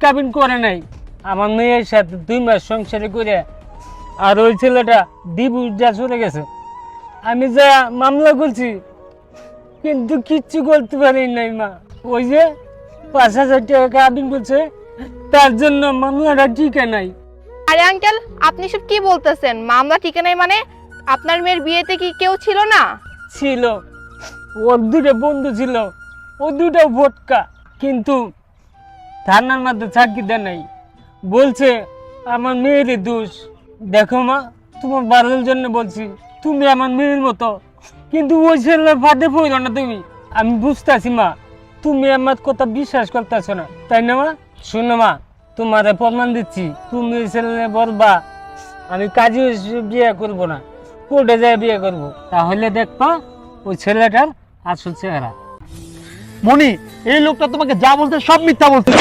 কাবিন করে নাই, আমার মেয়ের সাথে 2 মাস সংসারে করে আর ওই ছেলেটা ডিভোর্স দিয়ে চলে গেছে। আমি যা মামলা করছি কিন্তু কিচ্ছু করতে পারি নাই মা। ওই যে 5,000 টাকা কাবিন করছে তার জন্য মামলাটা টিকে নাই। আরে আঙ্কেল, আপনি সব কি বলতেছেন? মামলা ঠিকানায় মানে আপনার মেয়ের বিয়েতে কি কেউ ছিল না? ছিল, ওর 2টা বন্ধু ছিল, ও 2টা ভোটকা, কিন্তু থানার মধ্যে চাকরি দেয় নাই, বলছে আমার মেয়েরই দোষ। দেখো মা, তোমার ভালোর জন্য বলছি, তুমি আমার মেয়ের মতো, কিন্তু ওই ছেলে ফাঁদে পড়ো না তুমি। আমি বুঝতেছি মা, তুমি আমার কথা বিশ্বাস করতেছো না, তাই না মা? শোনো মা, তোমার প্রমাণ দিচ্ছি, তুমি ওই ছেলে বলবা আমি কাজী বিয়ে করবো না, কোর্টে যায় বিয়ে করবো, তাহলে দেখবা ওই ছেলেটার আসল চেহারা। মনি, এই লোকটা তোমাকে যা বলছে সব মিথ্যা বলছে।